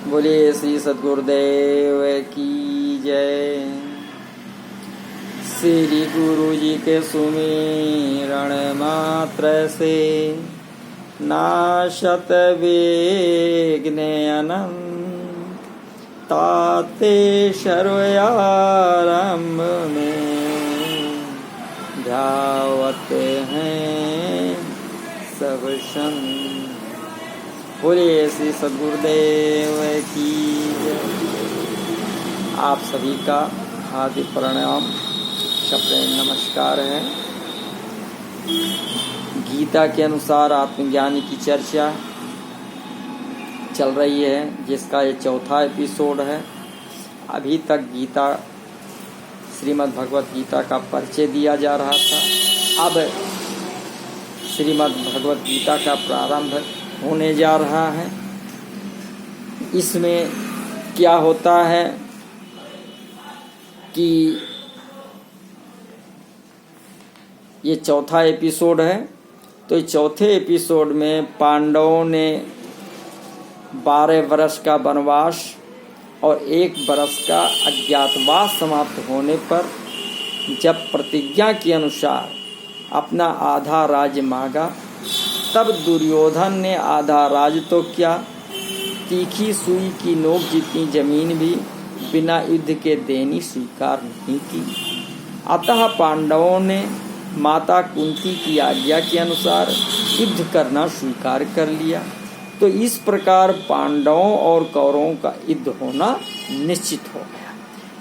बोलिए श्री सद्गुरुदेव की जय। श्री गुरु जी के सुमिरन मात्र से नाशत विघ्न अनंत, ताते सर्वयारंभ में ध्यावत हैं सब संत। बोलिए श्री सद्गुरुदेव की जय। आप सभी का हार्दिक प्रणाम, सप्रेम नमस्कार है। गीता के अनुसार आत्मज्ञान की चर्चा चल रही है, जिसका ये चौथा एपिसोड है। अभी तक गीता श्रीमद् भगवत गीता का परिचय दिया जा रहा था। अब श्रीमद् भगवत गीता का प्रारंभ होने जा रहा है। इसमें क्या होता है कि ये चौथा एपिसोड है, तो इस चौथे एपिसोड में पांडवों ने 12 वर्ष का वनवास और 1 वर्ष का अज्ञातवास समाप्त होने पर जब प्रतिज्ञा के अनुसार अपना आधा राज्य मांगा, तब दुर्योधन ने आधा राज तो क्या, तीखी सुई की नोक जितनी जमीन भी बिना युद्ध के देनी स्वीकार नहीं की। अतः पांडवों ने माता कुंती की आज्ञा के अनुसार युद्ध करना स्वीकार कर लिया। तो इस प्रकार पांडवों और कौरवों का युद्ध होना निश्चित हो गया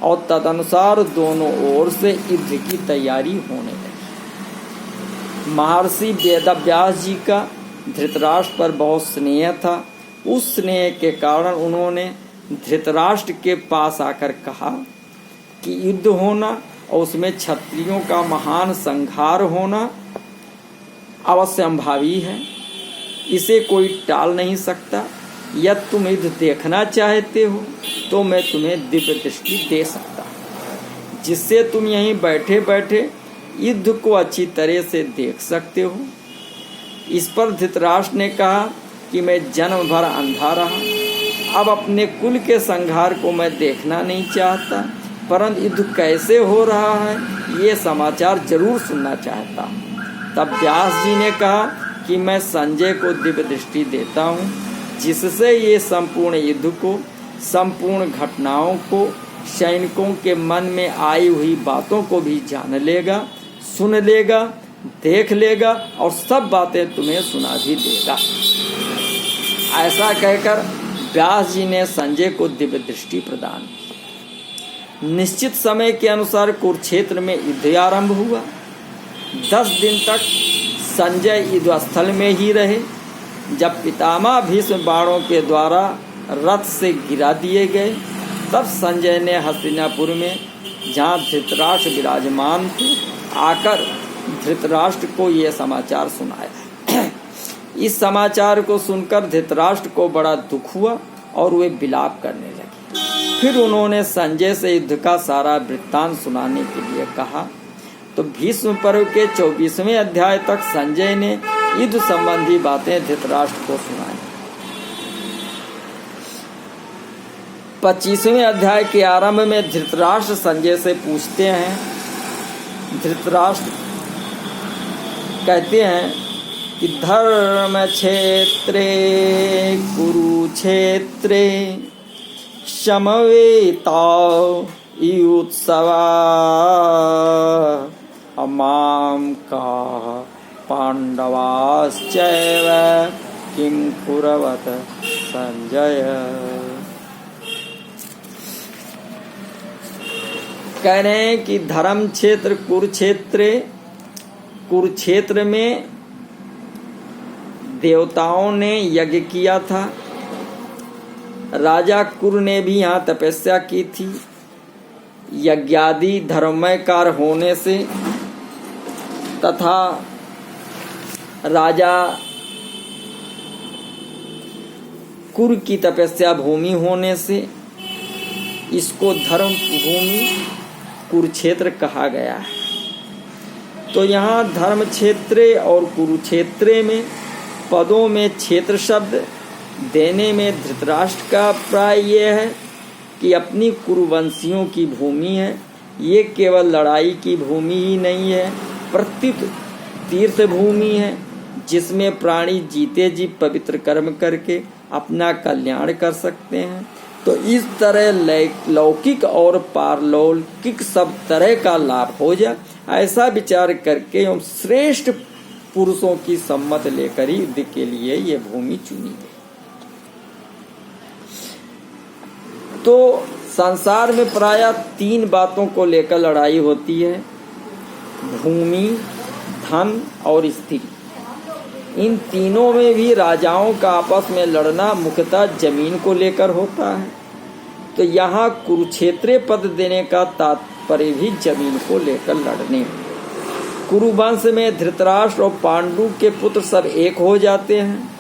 और तदनुसार दोनों ओर से युद्ध की तैयारी होने लगी। महर्षि वेदव्यास जी का धृतराष्ट्र पर बहुत स्नेह था। उस स्नेह के कारण उन्होंने धृतराष्ट्र के पास आकर कहा कि युद्ध होना और उसमें क्षत्रियों का महान संहार होना अवश्यंभावी है, इसे कोई टाल नहीं सकता। यदि तुम युद्ध देखना चाहते हो तो मैं तुम्हें दिव्य दृष्टि दे सकता हूँ, जिससे तुम यहीं बैठे बैठे युद्ध को अच्छी तरह से देख सकते हो। इस पर धृतराष्ट्र ने कहा कि मैं जन्म भर अंधा रहा, अब अपने कुल के संहार को मैं देखना नहीं चाहता, परंतु युद्ध कैसे हो रहा है ये समाचार जरूर सुनना चाहता हूँ। तब व्यास जी ने कहा कि मैं संजय को दिव्य दृष्टि देता हूँ, जिससे ये संपूर्ण युद्ध को, संपूर्ण घटनाओं को, सैनिकों के मन में आई हुई बातों को भी जान लेगा, सुन लेगा, देख लेगा और सब बातें तुम्हें सुना भी देगा। ऐसा कहकर व्यास जी ने संजय को दिव्य दृष्टि प्रदान की। निश्चित समय के अनुसार कुरुक्षेत्र में युद्ध आरंभ हुआ। 10 दिन तक संजय युद्ध स्थल में ही रहे। जब पितामह भीष्म बाणों के द्वारा रथ से गिरा दिए गए, तब संजय ने हस्तिनापुर में, जहाँ धृतराष्ट्र विराजमान थे, आकर धृतराष्ट्र को यह समाचार सुनाया। इस समाचार को सुनकर धृतराष्ट्र को बड़ा दुख हुआ और वे विलाप करने लगे। फिर उन्होंने संजय से युद्ध का सारा वृत्तांत सुनाने के लिए कहा। तो भीष्म पर्व के 24वें अध्याय तक संजय ने युद्ध संबंधी बातें धृतराष्ट्र को सुनाई। 25वें अध्याय के आरंभ में धृतराष्ट्र संजय से पूछते हैं। धृतराष्ट्र कहते हैं कि धर्म क्षेत्रे कुरुक्षेत्रे समवेता युत्सवा अमाम का पांडवाश्चैव किं कुर्वत संजय। कह रहे हैं कि धर्म क्षेत्र कुरुक्षेत्र में देवताओं ने यज्ञ किया था। राजा कुरु ने भी यहाँ तपस्या की थी। यज्ञादि धर्ममय कार्य होने से तथा राजा कुरु की तपस्या भूमि होने से इसको धर्म भूमि कुरुक्षेत्र कहा गया है। तो यहाँ धर्म क्षेत्रे और कुरुक्षेत्रे में पदों में क्षेत्र शब्द देने में धृतराष्ट्र का प्राय यह है कि अपनी कुरुवंशियों की भूमि है, ये केवल लड़ाई की भूमि ही नहीं है, प्रत्युत तीर्थ भूमि है, जिसमें प्राणी जीते जी पवित्र कर्म करके अपना कल्याण कर सकते हैं। तो इस तरह लौकिक और पारलौकिक सब तरह का लाभ हो जाए, ऐसा विचार करके एवं श्रेष्ठ पुरुषों की सम्मत लेकर ही युद्ध के लिए ये भूमि चुनी गई। तो संसार में प्रायः 3 बातों को लेकर लड़ाई होती है, भूमि, धन और स्त्री। इन तीनों में भी राजाओं का आपस में लड़ना मुख्यतः जमीन को लेकर होता है। तो यहाँ कुरुक्षेत्र पद देने का तात्पर्य भी जमीन को लेकर लड़ने। कुरुवंश में धृतराष्ट्र और पांडु के पुत्र सब एक हो जाते हैं।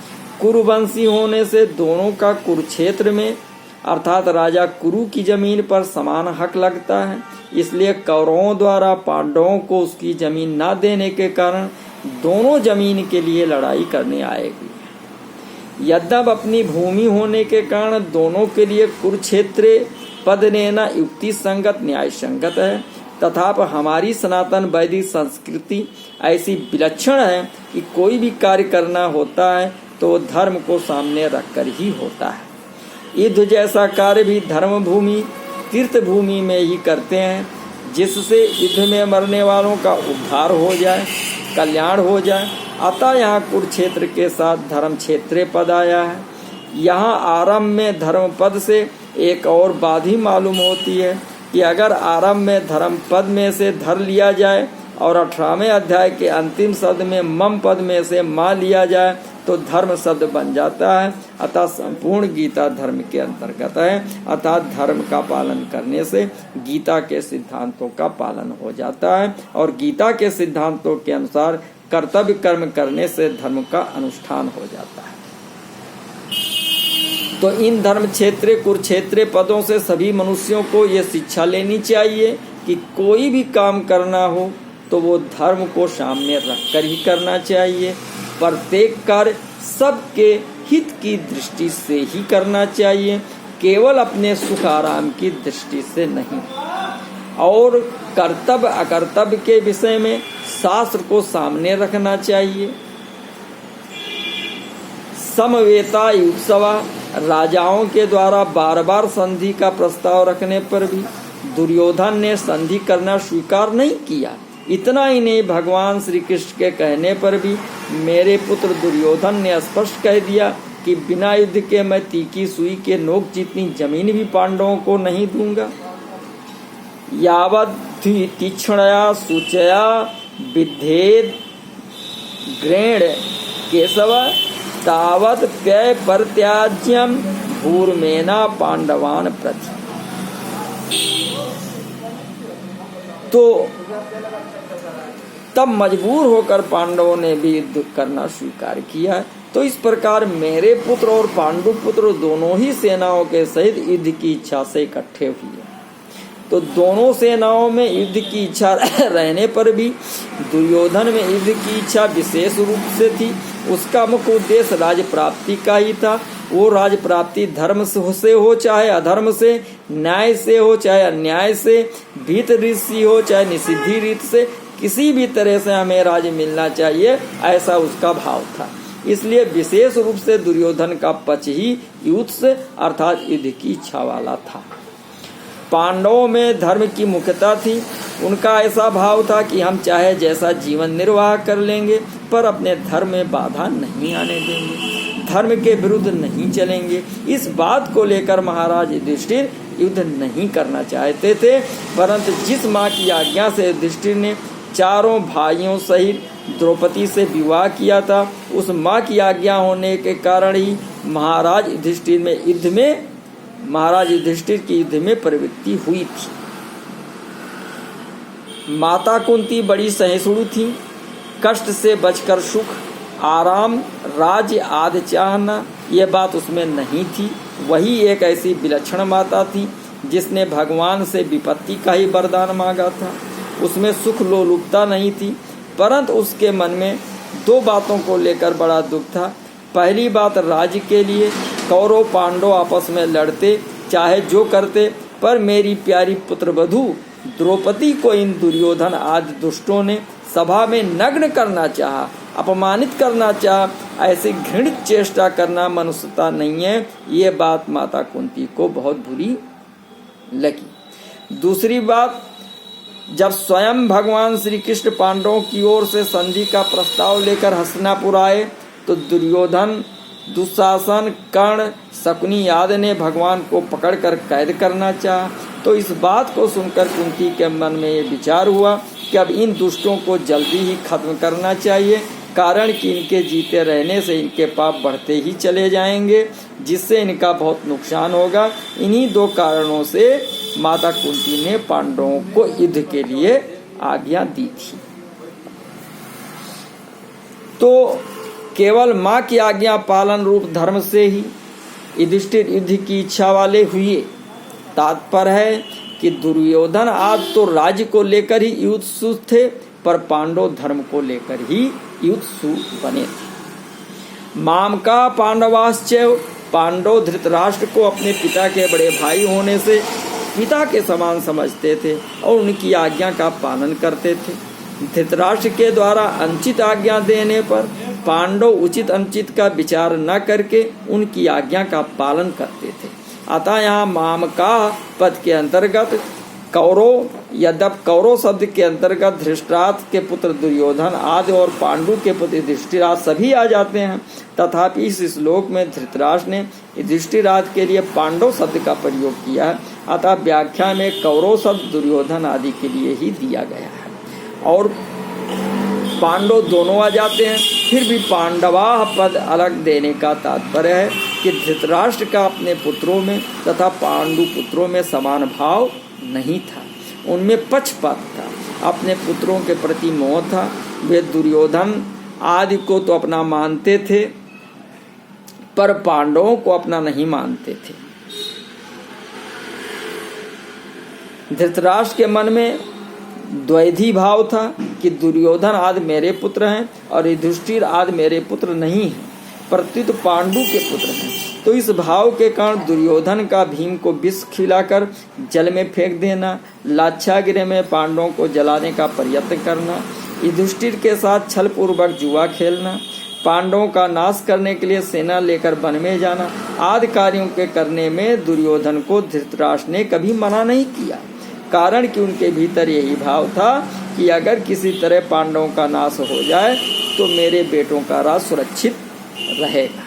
कुरुवंशी होने से दोनों का कुरुक्षेत्र में अर्थात राजा कुरु की जमीन पर समान हक लगता है। इसलिए कौरवों द्वारा पांडवों को उसकी जमीन न देने के कारण दोनों जमीन के लिए लड़ाई करने आएगी। यद्यपि अपनी भूमि होने के कारण दोनों के लिए कुरुक्षेत्र पद लेना युक्ति संगत न्याय संगत है, तथापि हमारी सनातन वैदिक संस्कृति ऐसी विलक्षण है कि कोई भी कार्य करना होता है तो धर्म को सामने रखकर ही होता है। युद्ध जैसा कार्य भी धर्म भूमि तीर्थ भूमि में ही करते हैं, जिससे युद्ध में मरने वालों का उद्धार हो जाए, कल्याण हो जाए। अतः यहाँ कुरुक्षेत्र के साथ धर्म क्षेत्र पद आया है। यहाँ आरंभ में धर्म पद से एक और बात ही मालूम होती है कि अगर आरंभ में धर्म पद में से धर लिया जाए और 18वें अध्याय के अंतिम शब्द में मम पद में से मां लिया जाए तो धर्म शब्द बन जाता है। अतः संपूर्ण गीता धर्म के अंतर्गत है, अर्थात धर्म का पालन करने से गीता के सिद्धांतों का पालन हो जाता है और गीता के सिद्धांतों के अनुसार कर्तव्य कर्म करने से धर्म का अनुष्ठान हो जाता है। तो इन धर्म क्षेत्र कुरुक्षेत्र पदों से सभी मनुष्यों को ये शिक्षा लेनी चाहिए कि कोई भी काम करना हो तो वो धर्म को सामने रखकर ही करना चाहिए। प्रत्येक कार्य सबके हित की दृष्टि से ही करना चाहिए, केवल अपने सुख आराम की दृष्टि से नहीं। और कर्तव्य अकर्तव्य के विषय में शास्त्र को सामने रखना चाहिए। समवेता युत्सवा राजाओं के द्वारा बार बार संधि का प्रस्ताव रखने पर भी दुर्योधन ने संधि करना स्वीकार नहीं किया। इतना ही नहीं, भगवान श्री कृष्ण के कहने पर भी मेरे पुत्र दुर्योधन ने स्पष्ट कह दिया कि बिना युद्ध के मैं तीखी सुई के नोक जितनी जमीन भी पांडवों को नहीं दूंगा। यावत् तीक्ष्णया सूचया विद्धेद ग्रेण केशव तावत् व्यय परित्याज्यम भूर्मेना पांडवान प्रति। तो तब मजबूर होकर पांडवों ने भी युद्ध करना स्वीकार किया। तो इस प्रकार मेरे पुत्र और पांडु पुत्र दोनों ही सेनाओं के सहित युद्ध की इच्छा से इकट्ठे हुए। तो दोनों सेनाओं में युद्ध की इच्छा रहने पर भी दुर्योधन में युद्ध की इच्छा विशेष रूप से थी। उसका मुख्य उद्देश्य राज्य प्राप्ति का ही था। वो राज्य प्राप्ति धर्म से हो चाहे अधर्म से, न्याय से हो चाहे अन्याय से, भीत रीत से हो चाहे निषिद्धि रीत से, किसी भी तरह से हमें राज्य मिलना चाहिए, ऐसा उसका भाव था। इसलिए विशेष रूप से दुर्योधन का पक्ष ही युद्ध से अर्थात युद्ध की इच्छा वाला था। पांडवों में धर्म की मुख्यता थी। उनका ऐसा भाव था कि हम चाहे जैसा जीवन निर्वाह कर लेंगे पर अपने धर्म में बाधा नहीं आने देंगे, धर्म के विरुद्ध नहीं चलेंगे। इस बात को लेकर महाराज युधिष्ठिर युद्ध नहीं करना चाहते थे, परंतु जिस माँ की आज्ञा से युधिष्ठिर ने चारों भाइयों सहित द्रौपदी से विवाह किया था, उस माँ की आज्ञा होने के कारण ही महाराज युधिष्ठिर की युद्ध में प्रवृत्ति हुई थी। माता कुंती बड़ी सहिष्णु थी। कष्ट से बचकर सुख, आराम, राज्य आदि चाहना ये बात उसमें नहीं थी। वही एक ऐसी विलक्षण माता थी जिसने भगवान से विपत्ति का ही वरदान मांगा था। उसमें सुख लोलुपता नहीं थी, परंतु उसके मन में 2 बातों को लेकर बड़ा दुख था। पहली बात राज्य के लिए कौरव पांडव आपस में लड़ते, चाहे जो करते, पर मेरी प्यारी पुत्रवधू द्रौपदी को इन दुर्योधन आदि दुष्टों ने सभा में नग्न करना चाहा, अपमानित करना चाहा। ऐसी घृणित चेष्टा करना मनुष्यता नहीं है। ये बात माता कुंती को बहुत बुरी लगी। दूसरी बात, जब स्वयं भगवान श्री कृष्ण पांडवों की ओर से संधि का प्रस्ताव लेकर हस्तिनापुर आए तो दुर्योधन, दुशासन, कर्ण, शकुनी आदि ने भगवान को पकड़कर कैद करना चाहा। तो इस बात को सुनकर कुंती के मन में ये विचार हुआ कि अब इन दुष्टों को जल्दी ही खत्म करना चाहिए, कारण कि इनके जीते रहने से इनके पाप बढ़ते ही चले जाएंगे, जिससे इनका बहुत नुकसान होगा। इन्हीं दो कारणों से माता कुंती ने पांडवों को युद्ध के लिए आज्ञा दी थी। तो केवल माँ की आज्ञा पालन रूप धर्म से ही युधिष्ठिर युद्ध की इच्छा वाले हुए। तात्पर्य है कि दुर्योधन आज तो राज्य को लेकर ही युद्धसुख थे, पर पांडव धर्म को लेकर ही युद्धसुख बने थे। माम का पांडवाश्चैव, पांडव धृतराष्ट्र को अपने पिता के बड़े भाई होने से पिता के समान समझते थे और उनकी आज्ञा का पालन करते थे। धृतराष्ट्र के द्वारा अनुचित आज्ञा देने पर पांडव उचित अनुचित का विचार न करके उनकी आज्ञा का पालन करते थे। अतः यहाँ माम का पद के अंतर्गत कौरव, यद्यप कौरव शब्द के अंतर्गत धृतराष्ट्र के पुत्र दुर्योधन आदि और पांडु के पुत्र युधिष्ठिर सभी आ जाते हैं, तथापि इस श्लोक में धृतराष्ट्र ने युधिष्ठिर के लिए पांडव शब्द का प्रयोग किया है। अतः व्याख्या में कौरव शब्द दुर्योधन आदि के लिए ही दिया गया है और पांडव दोनों आ जाते हैं। फिर भी पांडवा पद अलग देने का तात्पर्य है कि धृतराष्ट्र का अपने पुत्रों में तथा पांडु पुत्रों में समान भाव नहीं था, उनमें पक्षपात था। अपने पुत्रों के प्रति मोह था। वे दुर्योधन आदि को तो अपना मानते थे, पर पांडवों को अपना नहीं मानते थे। धृतराष्ट्र के मन में द्वैधी भाव था कि दुर्योधन आदि मेरे पुत्र हैं और युधिष्ठिर आदि मेरे पुत्र नहीं हैं, प्रत्युत पांडु के पुत्र हैं। तो इस भाव के कारण दुर्योधन का भीम को विष खिलाकर जल में फेंक देना, लाक्षागृह में पांडवों को जलाने का प्रयत्न करना, युधिष्ठिर के साथ छल पूर्वक जुआ खेलना, पांडवों का नाश करने के लिए सेना लेकर वन में जाना आदि कार्यों के करने में दुर्योधन को धृतराष्ट्र ने कभी मना नहीं किया। कारण कि उनके भीतर यही भाव था कि अगर किसी तरह पांडवों का नाश हो जाए तो मेरे बेटों का राज सुरक्षित रहेगा।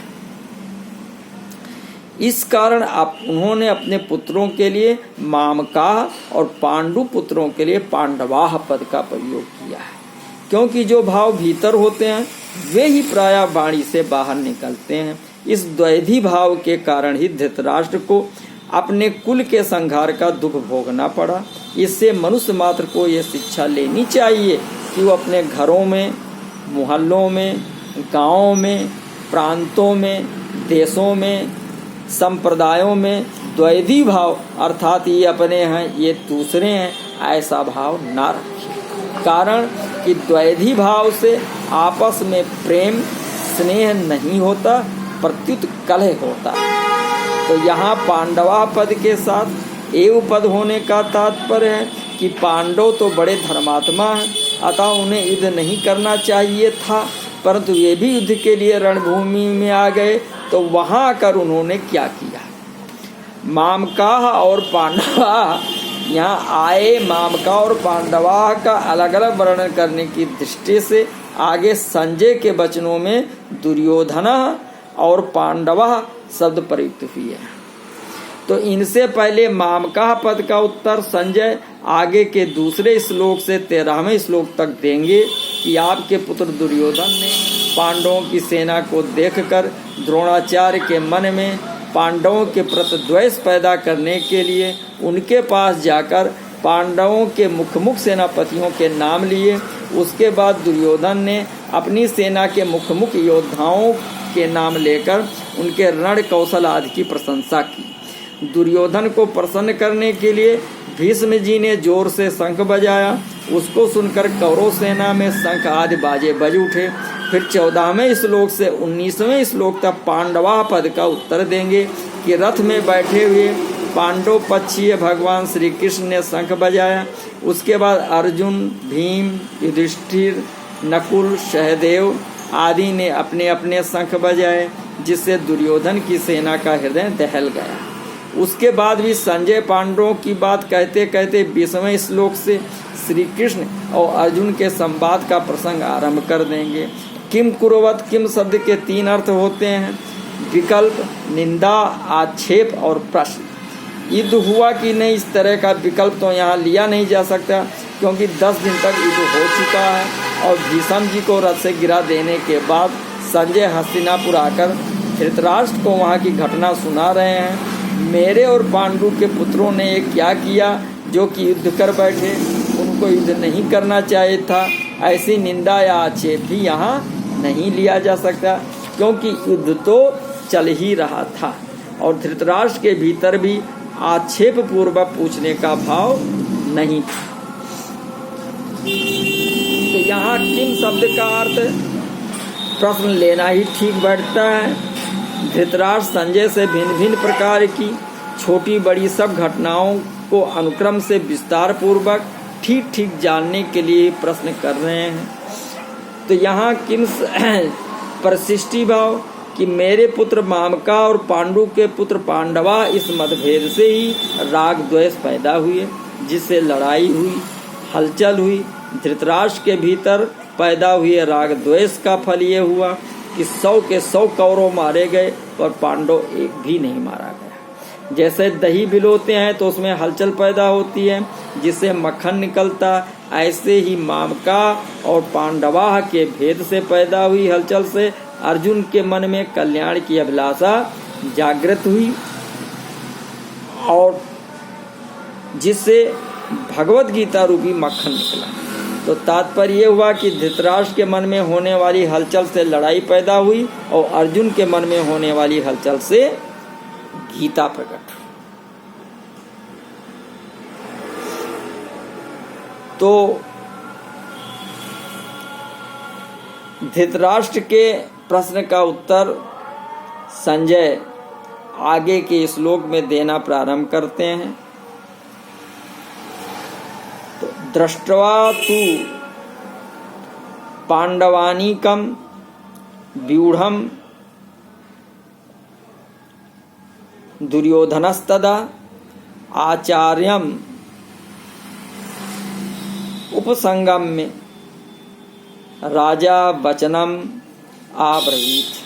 इस कारण उन्होंने अपने पुत्रों के लिए मामकाह और पांडु पुत्रों के लिए पांडवाह पद का प्रयोग किया है, क्योंकि जो भाव भीतर होते हैं वे ही प्रायः वाणी से बाहर निकलते हैं। इस द्वैधी भाव के कारण ही धृतराष्ट्र को अपने कुल के संहार का दुख भोगना पड़ा। इससे मनुष्य मात्र को यह शिक्षा लेनी चाहिए कि वो अपने घरों में, मोहल्लों में, गांवों में, प्रांतों में, देशों में, संप्रदायों में द्वैधी भाव अर्थात ये अपने हैं ये दूसरे हैं ऐसा भाव ना रखें। कारण कि द्वैधी भाव से आपस में प्रेम स्नेह नहीं होता, प्रत्युत कलह होता है। तो यहाँ पांडवा पद के साथ एव पद होने का तात्पर्य है कि पांडव तो बड़े धर्मात्मा हैं, अतः उन्हें युद्ध नहीं करना चाहिए था, परंतु वे भी युद्ध के लिए रणभूमि में आ गए। तो वहाँ आकर उन्होंने क्या किया? मामकाह और पांडवा यहाँ आए। मामका और पांडवा का अलग अलग वर्णन करने की दृष्टि से आगे संजय के वचनों में दुर्योधना और पांडवा शब्द प्रयुक्त हुए हैं। तो इनसे पहले मामकाह पद का उत्तर संजय आगे के दूसरे श्लोक से 13वें श्लोक तक देंगे कि आपके पुत्र दुर्योधन ने पांडवों की सेना को देखकर द्रोणाचार्य के मन में पांडवों के प्रति द्वेष पैदा करने के लिए उनके पास जाकर पांडवों के मुख सेनापतियों के नाम लिए। उसके बाद दुर्योधन ने अपनी सेना के मुख योद्धाओं के नाम लेकर उनके रण कौशल आदि की प्रशंसा की। दुर्योधन को प्रसन्न करने के लिए भीष्म जी ने जोर से शंख बजाया। उसको सुनकर कौरव सेना में शंख आदि बाजे बज उठे। फिर 14वें श्लोक से 19वें श्लोक तक पांडवा पद का उत्तर देंगे कि रथ में बैठे हुए पांडव पक्षीय भगवान श्री कृष्ण ने शंख बजाया। उसके बाद अर्जुन, भीम, युधिष्ठिर, नकुल, सहदेव आदि ने अपने अपने शंख बजाए, जिससे दुर्योधन की सेना का हृदय दहल गया। उसके बाद भी संजय पांडवों की बात कहते कहते 20वें श्लोक से श्री कृष्ण और अर्जुन के संवाद का प्रसंग आरंभ कर देंगे। किम कुरवत किम शब्द के 3 अर्थ होते हैं: विकल्प, निंदा, आक्षेप और प्रश्न। युद्ध हुआ कि नहीं, इस तरह का विकल्प तो यहाँ लिया नहीं जा सकता, क्योंकि 10 दिन तक युद्ध हो चुका है। और भीष्म जी को रथ से गिरा देने के बाद संजय हस्तिनापुर आकर धृतराष्ट्र को वहाँ की घटना सुना रहे हैं। मेरे और पांडु के पुत्रों ने ये क्या किया जो कि युद्ध कर बैठे, उनको युद्ध नहीं करना चाहिए था। ऐसी निंदा या आक्षेप भी यहाँ नहीं लिया जा सकता, क्योंकि युद्ध तो चल ही रहा था और धृतराष्ट्र के भीतर भी आक्षेप पूर्वक पूछने का भाव नहीं था। तो यहाँ किम शब्द का अर्थ प्रश्न लेना ही ठीक बैठता है। धृतराष्ट्र संजय से भिन्न भिन्न प्रकार की छोटी बड़ी सब घटनाओं को अनुक्रम से विस्तार पूर्वक ठीक ठीक जानने के लिए प्रश्न कर रहे हैं। तो यहाँ किम परिशिष्टि भाव कि मेरे पुत्र मामका और पांडु के पुत्र पांडवा, इस मतभेद से ही राग द्वेष पैदा हुए, जिससे लड़ाई हुई, हलचल हुई। धृतराष्ट्र के भीतर पैदा हुए राग द्वेष का फल ये हुआ कि 100 के 100 कौरव मारे गए और पांडव एक भी नहीं मारा गया। जैसे दही बिलोते हैं तो उसमें हलचल पैदा होती है, जिससे मक्खन निकलता, ऐसे ही मामका और पांडवा के भेद से पैदा हुई हलचल से अर्जुन के मन में कल्याण की अभिलाषा जागृत हुई, और जिससे भगवत गीता रूपी मक्खन निकला। तो तात्पर्य ये हुआ कि धृतराष्ट्र के मन में होने वाली हलचल से लड़ाई पैदा हुई और अर्जुन के मन में होने वाली हलचल से गीता प्रकट। तो धृतराष्ट्र के प्रश्न का उत्तर संजय आगे के श्लोक में देना प्रारंभ करते हैं। तो दृष्ट्वा तु पांडवानीकं व्यूढ़ं दुर्योधनस्तदा आचार्यम उपसंगम्य राजा वचनम आब्रवीत।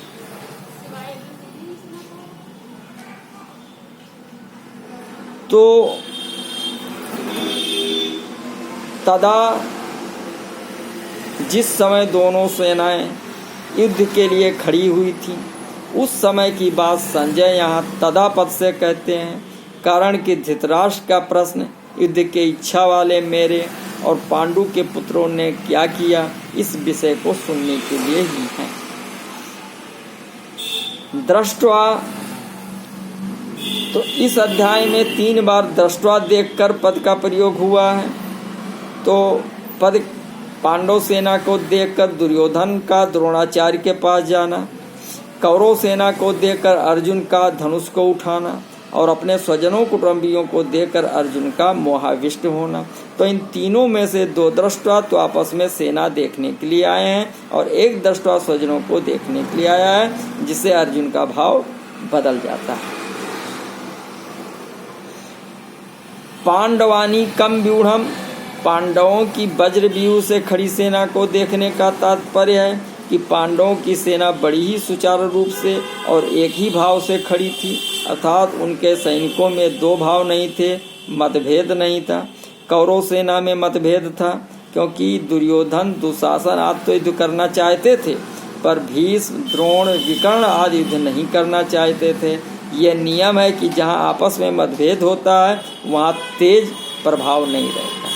तो तदा जिस समय दोनों सेनाएं युद्ध के लिए खड़ी हुई थी, उस समय की बात संजय यहाँ तदा पद से कहते हैं, कारण कि धृतराष्ट्र का प्रश्न युद्ध के इच्छा वाले मेरे और पांडु के पुत्रों ने क्या किया, इस विषय को सुनने के लिए ही है। दृष्ट्वा, तो इस अध्याय में 3 बार दृष्ट्वा देखकर पद का प्रयोग हुआ है। तो पद पांडव सेना को देखकर दुर्योधन का द्रोणाचार्य के पास जाना, कौरव सेना को देखकर अर्जुन का धनुष को उठाना और अपने स्वजनों कुटुंबियों को देखकर अर्जुन का मोहाविष्ट होना। तो इन तीनों में से 2 दृष्टा तो आपस में सेना देखने के लिए आए हैं और 1 दृष्टा स्वजनों को देखने के लिए आया है, जिससे अर्जुन का भाव बदल जाता है। पांडवानी कम व्यूढ़म, पांडवों की वज्र व्यूह से खड़ी सेना को देखने का तात्पर्य है कि पांडवों की सेना बड़ी ही सुचारू रूप से और एक ही भाव से खड़ी थी, अर्थात उनके सैनिकों में 2 भाव नहीं थे, मतभेद नहीं था। कौरव सेना में मतभेद था, क्योंकि दुर्योधन दुशासन आदि तो युद्ध करना चाहते थे, पर भीष्म, द्रोण, विकर्ण आदि युद्ध नहीं करना चाहते थे। यह नियम है कि जहाँ आपस में मतभेद होता है वहाँ तेज प्रभाव नहीं रहता।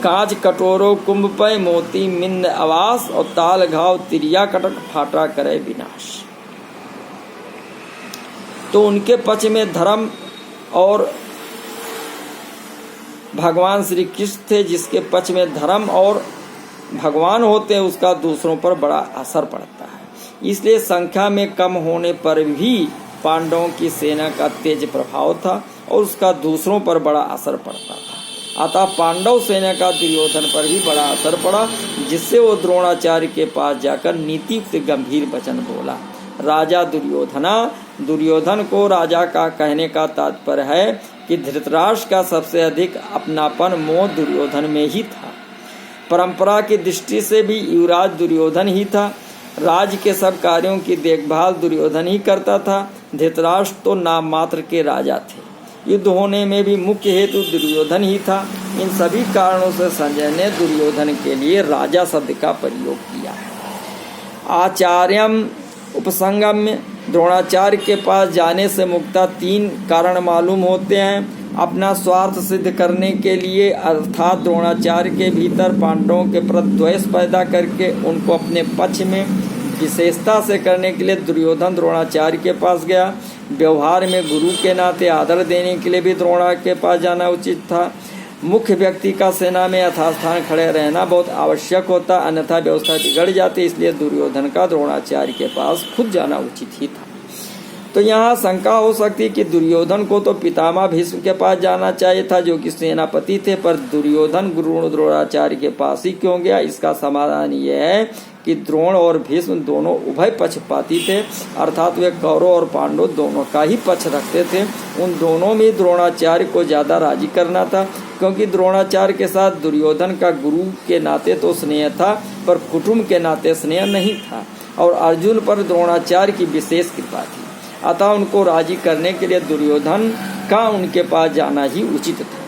कांच कटोरो कुंभ पय मोती मिंद आवास और ताल घाव तिरिया कटक फाटा करे विनाश। तो उनके पक्ष में धर्म और भगवान श्री कृष्ण थे, जिसके पक्ष में धर्म और भगवान होते हैं उसका दूसरों पर बड़ा असर पड़ता है। इसलिए संख्या में कम होने पर भी पांडवों की सेना का तेज प्रभाव था और उसका दूसरों पर बड़ा असर पड़ता था। अतः पांडव सेना का दुर्योधन पर भी बड़ा असर पड़ा, जिससे वो द्रोणाचार्य के पास जाकर नीतियुक्त गंभीर वचन बोला। राजा दुर्योधन को राजा का कहने का तात्पर्य है कि धृतराष्ट्र का सबसे अधिक अपनापन मोह दुर्योधन में ही था। परंपरा की दृष्टि से भी युवराज दुर्योधन ही था। राज्य के सब कार्यों की देखभाल दुर्योधन ही करता था। धृतराष्ट्र तो नाम मात्र के राजा थे। युद्ध होने में भी मुख्य हेतु दुर्योधन ही था। इन सभी कारणों से संजय ने दुर्योधन के लिए राजा शब्द का प्रयोग किया है। आचार्यम उपसंगम्य, द्रोणाचार्य के पास जाने से मुक्ता 3 कारण मालूम होते हैं। अपना स्वार्थ सिद्ध करने के लिए, अर्थात द्रोणाचार्य के भीतर पांडवों के प्रति द्वेष पैदा करके उनको अपने पक्ष में विशेषता से करने के लिए दुर्योधन द्रोणाचार्य के पास गया। व्यवहार में गुरु के नाते आदर देने के लिए भी द्रोणा के पास जाना उचित था। मुख्य व्यक्ति का सेना में यथास्थान खड़े रहना बहुत आवश्यक होता, अन्यथा व्यवस्था बिगड़ जाती। इसलिए दुर्योधन का द्रोणाचार्य के पास खुद जाना उचित ही था। तो यहाँ शंका हो सकती कि दुर्योधन को तो पितामह भीष्म के पास जाना चाहिए था, जो कि सेनापति थे, पर दुर्योधन गुरु द्रोणाचार्य के पास ही क्यों गया? इसका समाधान यह है कि द्रोण और भीष्म दोनों उभय पक्षपाती थे, अर्थात वे कौरव और पांडव दोनों का ही पक्ष रखते थे। उन दोनों में द्रोणाचार्य को ज़्यादा राजी करना था, क्योंकि द्रोणाचार्य के साथ दुर्योधन का गुरु के नाते तो स्नेह था, पर कुटुंब के नाते स्नेह नहीं था, और अर्जुन पर द्रोणाचार्य की विशेष कृपा थी। अतः उनको राजी करने के लिए दुर्योधन का उनके पास जाना ही उचित था।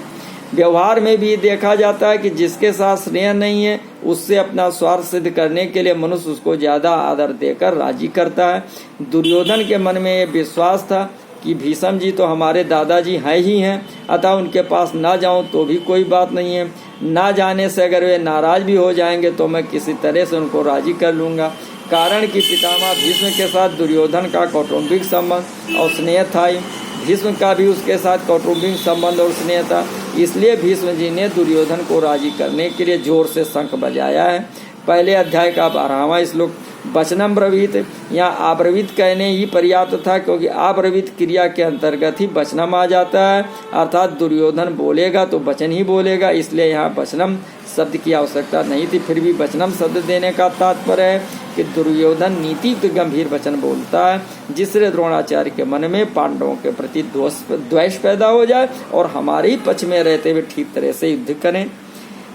व्यवहार में भी देखा जाता है कि जिसके साथ स्नेह नहीं है, उससे अपना स्वार्थ सिद्ध करने के लिए मनुष्य उसको ज़्यादा आदर देकर राजी करता है। दुर्योधन के मन में ये विश्वास था कि भीष्म जी तो हमारे दादाजी हैं ही हैं, अतः उनके पास ना जाऊं तो भी कोई बात नहीं है। ना जाने से अगर वे नाराज भी हो जाएंगे तो मैं किसी तरह से उनको राजी कर लूँगा। कारण कि पितामह भीष्म के साथ दुर्योधन का कौटुंबिक संबंध और स्नेह था ही, भीष्म का भी उसके साथ कौटुंबिक संबंध और स्नेह था। इसलिए भीष्म जी ने दुर्योधन को राजी करने के लिए जोर से शंख बजाया है। पहले अध्याय का 12वां श्लोक वचनम ब्रवीत, यहाँ आब्रवीत कहने ही पर्याप्त था, क्योंकि आब्रवीत क्रिया के अंतर्गत ही वचनम आ जाता है, अर्थात दुर्योधन बोलेगा तो वचन ही बोलेगा। इसलिए यहाँ वचनम शब्द की आवश्यकता नहीं थी। फिर भी वचनम शब्द देने का तात्पर्य है कि दुर्योधन नीतियुक्त गंभीर वचन बोलता है, जिससे द्रोणाचार्य के मन में पांडवों के प्रति द्वेष पैदा हो जाए और हमारे ही पक्ष में रहते हुए ठीक तरह से युद्ध करें,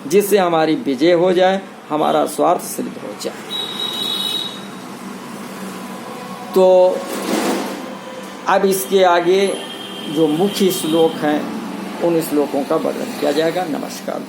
जिससे हमारी विजय हो जाए, हमारा स्वार्थ सिद्ध हो जाए। तो अब इसके आगे जो मुख्य श्लोक हैं, उन श्लोकों का वर्णन किया जाएगा। नमस्कार।